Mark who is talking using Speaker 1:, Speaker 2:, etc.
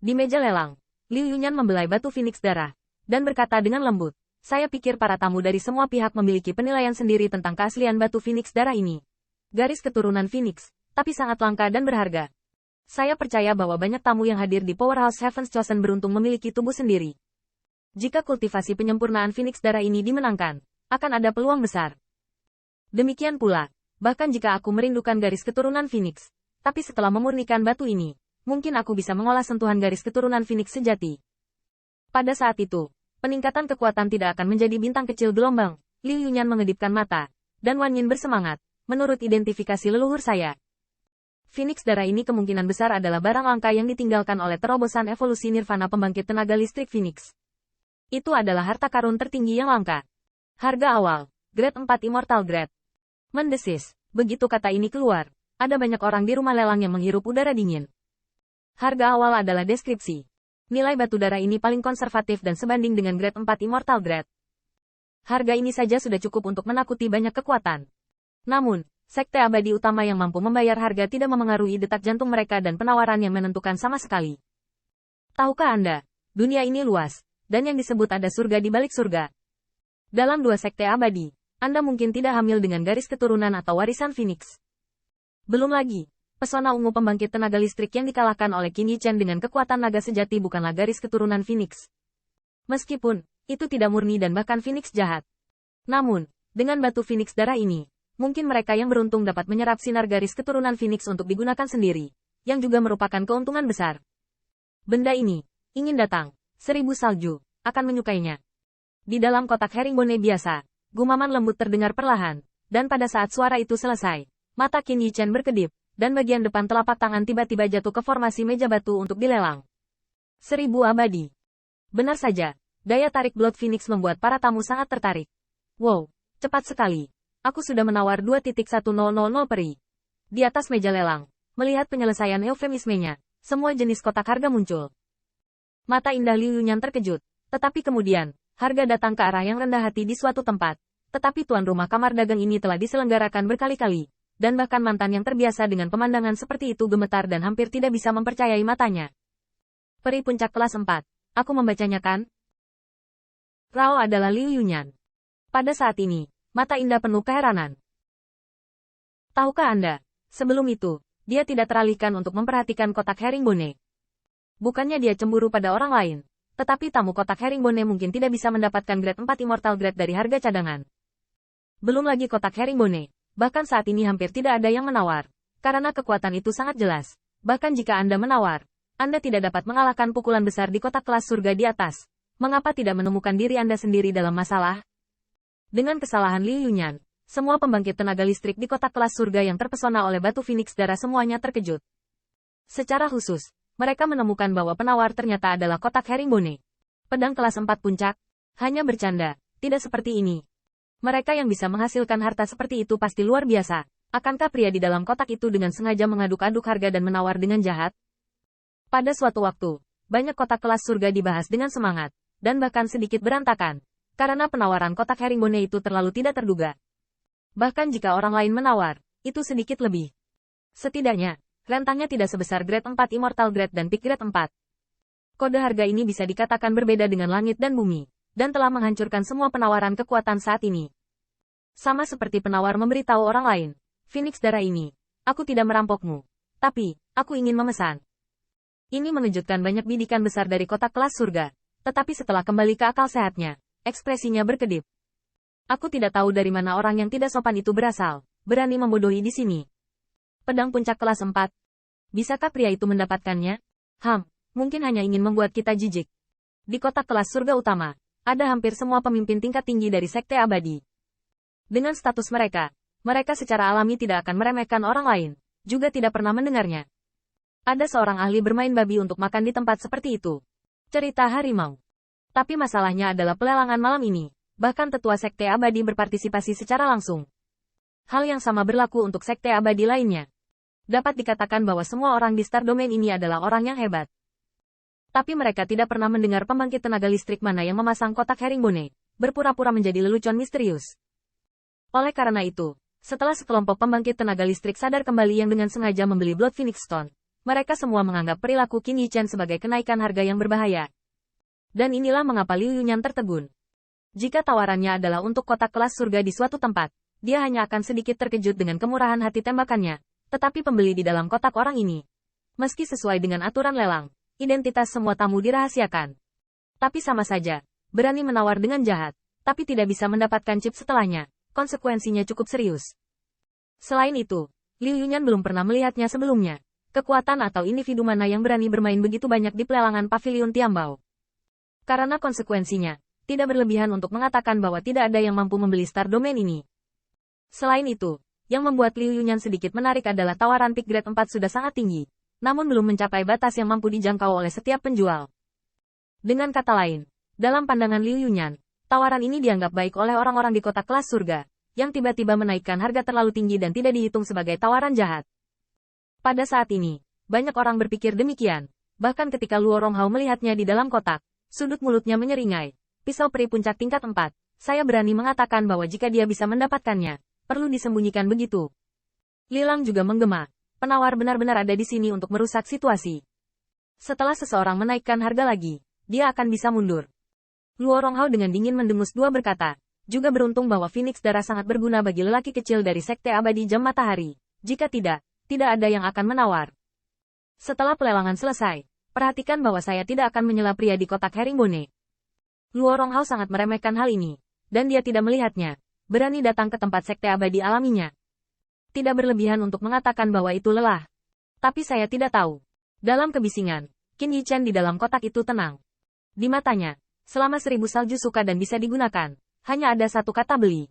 Speaker 1: Di meja lelang, Liu Yunyan membelai batu Phoenix darah, dan berkata dengan lembut, saya pikir para tamu dari semua pihak memiliki penilaian sendiri tentang keaslian batu Phoenix darah ini. Garis keturunan Phoenix, tapi sangat langka dan berharga. Saya percaya bahwa banyak tamu yang hadir di Powerhouse Heaven's Chosen beruntung memiliki tubuh sendiri. Jika kultivasi penyempurnaan Phoenix darah ini dimenangkan, akan ada peluang besar. Demikian pula, bahkan jika aku merindukan garis keturunan Phoenix, tapi setelah memurnikan batu ini, mungkin aku bisa mengolah sentuhan garis keturunan Phoenix sejati. Pada saat itu, peningkatan kekuatan tidak akan menjadi bintang kecil gelombang. Liu Yunyan mengedipkan mata, dan Wan Yin bersemangat, menurut identifikasi leluhur saya. Phoenix darah ini kemungkinan besar adalah barang langka yang ditinggalkan oleh terobosan evolusi Nirvana pembangkit tenaga listrik Phoenix. Itu adalah harta karun tertinggi yang langka. Harga awal, grade 4 Immortal Grade. Mendesis, begitu kata ini keluar, ada banyak orang di rumah lelang yang menghirup udara dingin. Harga awal adalah deskripsi. Nilai batu darah ini paling konservatif dan sebanding dengan grade 4 Immortal Grade. Harga ini saja sudah cukup untuk menakuti banyak kekuatan. Namun, sekte abadi utama yang mampu membayar harga tidak memengaruhi detak jantung mereka dan penawaran yang menentukan sama sekali. Tahukah Anda, dunia ini luas, dan yang disebut ada surga di balik surga. Dalam dua sekte abadi, Anda mungkin tidak hamil dengan garis keturunan atau warisan Phoenix. Belum lagi, pesona ungu pembangkit tenaga listrik yang dikalahkan oleh Qin Yichen dengan kekuatan naga sejati bukanlah garis keturunan Phoenix. Meskipun, itu tidak murni dan bahkan Phoenix jahat. Namun, dengan batu Phoenix darah ini, mungkin mereka yang beruntung dapat menyerap sinar garis keturunan Phoenix untuk digunakan sendiri, yang juga merupakan keuntungan besar. Benda ini, ingin datang, 1000 salju, akan menyukainya. Di dalam kotak herringbone biasa, gumaman lembut terdengar perlahan, dan pada saat suara itu selesai, mata Qin Yichen berkedip, dan bagian depan telapak tangan tiba-tiba jatuh ke formasi meja batu untuk dilelang. 1000 abadi. Benar saja, daya tarik Blood Phoenix membuat para tamu sangat tertarik. Wow, cepat sekali. Aku sudah menawar 2.1000 peri. Di atas meja lelang, melihat penyelesaian eufemismenya, semua jenis kotak harga muncul. Mata indah Liu Yunyan terkejut, tetapi kemudian, harga datang ke arah yang rendah hati di suatu tempat. Tetapi tuan rumah kamar dagang ini telah diselenggarakan berkali-kali. Dan bahkan mantan yang terbiasa dengan pemandangan seperti itu gemetar dan hampir tidak bisa mempercayai matanya. Peri puncak kelas 4. Aku membacanya kan? Rao adalah Liu Yunyan. Pada saat ini, mata indah penuh keheranan. Tahukah Anda, sebelum itu, dia tidak teralihkan untuk memperhatikan kotak herringbone. Bukannya dia cemburu pada orang lain, tetapi tamu kotak herringbone mungkin tidak bisa mendapatkan grade 4 Immortal Grade dari harga cadangan. Belum lagi kotak herringbone. Bahkan saat ini hampir tidak ada yang menawar. Karena kekuatan itu sangat jelas. Bahkan jika Anda menawar, Anda tidak dapat mengalahkan pukulan besar di kotak kelas surga di atas. Mengapa tidak menemukan diri Anda sendiri dalam masalah? Dengan kesalahan Liu Yunyan, semua pembangkit tenaga listrik di kotak kelas surga yang terpesona oleh batu Phoenix darah semuanya terkejut. Secara khusus, mereka menemukan bahwa penawar ternyata adalah kotak herringbone. Pedang kelas 4 puncak. Hanya bercanda, tidak seperti ini. Mereka yang bisa menghasilkan harta seperti itu pasti luar biasa. Akankah pria di dalam kotak itu dengan sengaja mengaduk-aduk harga dan menawar dengan jahat? Pada suatu waktu, banyak kotak kelas surga dibahas dengan semangat, dan bahkan sedikit berantakan, karena penawaran kotak herringbone itu terlalu tidak terduga. Bahkan jika orang lain menawar, itu sedikit lebih. Setidaknya, rentangnya tidak sebesar grade 4 Immortal Grade dan Peak Grade 4. Kode harga ini bisa dikatakan berbeda dengan langit dan bumi, dan telah menghancurkan semua penawaran kekuatan saat ini. Sama seperti penawar memberitahu orang lain, Phoenix darah ini, aku tidak merampokmu, tapi, aku ingin memesan. Ini mengejutkan banyak bidikan besar dari kotak kelas surga, tetapi setelah kembali ke akal sehatnya, ekspresinya berkedip. Aku tidak tahu dari mana orang yang tidak sopan itu berasal, berani membodohi di sini. Pedang puncak kelas 4. Bisakah pria itu mendapatkannya? Mungkin hanya ingin membuat kita jijik. Di kotak kelas surga utama, ada hampir semua pemimpin tingkat tinggi dari sekte abadi. Dengan status mereka, mereka secara alami tidak akan meremehkan orang lain, juga tidak pernah mendengarnya. Ada seorang ahli bermain babi untuk makan di tempat seperti itu. Cerita harimau. Tapi masalahnya adalah pelelangan malam ini, bahkan tetua sekte abadi berpartisipasi secara langsung. Hal yang sama berlaku untuk sekte abadi lainnya. Dapat dikatakan bahwa semua orang di Star Domain ini adalah orang yang hebat. Tapi mereka tidak pernah mendengar pembangkit tenaga listrik mana yang memasang kotak herringbone, berpura-pura menjadi lelucon misterius. Oleh karena itu, setelah sekelompok pembangkit tenaga listrik sadar kembali yang dengan sengaja membeli Blood Phoenix Stone, Mereka semua menganggap perilaku Qin Yichen sebagai kenaikan harga yang berbahaya. Dan inilah mengapa Liu Yunyan tertegun. Jika tawarannya adalah untuk kotak kelas surga di suatu tempat, dia hanya akan sedikit terkejut dengan kemurahan hati tembakannya. Tetapi pembeli di dalam kotak orang ini, meski sesuai dengan aturan lelang, identitas semua tamu dirahasiakan. Tapi sama saja, berani menawar dengan jahat, tapi tidak bisa mendapatkan chip setelahnya, konsekuensinya cukup serius. Selain itu, Liu Yunyan belum pernah melihatnya sebelumnya. Kekuatan atau individu mana yang berani bermain begitu banyak di pelelangan pavilion Tiambao. Karena konsekuensinya, tidak berlebihan untuk mengatakan bahwa tidak ada yang mampu membeli Star Domain ini. Selain itu, yang membuat Liu Yunyan sedikit menarik adalah tawaran pick grade 4 sudah sangat tinggi, namun belum mencapai batas yang mampu dijangkau oleh setiap penjual. Dengan kata lain, dalam pandangan Liu Yunyan, tawaran ini dianggap baik oleh orang-orang di kotak kelas surga, yang tiba-tiba menaikkan harga terlalu tinggi dan tidak dihitung sebagai tawaran jahat. Pada saat ini, banyak orang berpikir demikian, bahkan ketika Luo Ronghao melihatnya di dalam kotak, sudut mulutnya menyeringai. Pisau peri puncak tingkat 4, saya berani mengatakan bahwa jika dia bisa mendapatkannya, perlu disembunyikan begitu. Lilang juga menggema, penawar benar-benar ada di sini untuk merusak situasi. Setelah seseorang menaikkan harga lagi, dia akan bisa mundur. Luo Ronghao dengan dingin mendengus dua berkata, juga beruntung bahwa Phoenix darah sangat berguna bagi lelaki kecil dari Sekte Abadi Jam Matahari, jika tidak ada yang akan menawar. Setelah pelelangan selesai, perhatikan bahwa saya tidak akan menyela pria di kotak herringbone. Luo Ronghao sangat meremehkan hal ini, dan dia tidak melihatnya, berani datang ke tempat Sekte Abadi alaminya. Tidak berlebihan untuk mengatakan bahwa itu lelah. Tapi saya tidak tahu. Dalam kebisingan, Qin Yichen di dalam kotak itu tenang. Di matanya, selama 1000 salju suka dan bisa digunakan, hanya ada satu kata beli.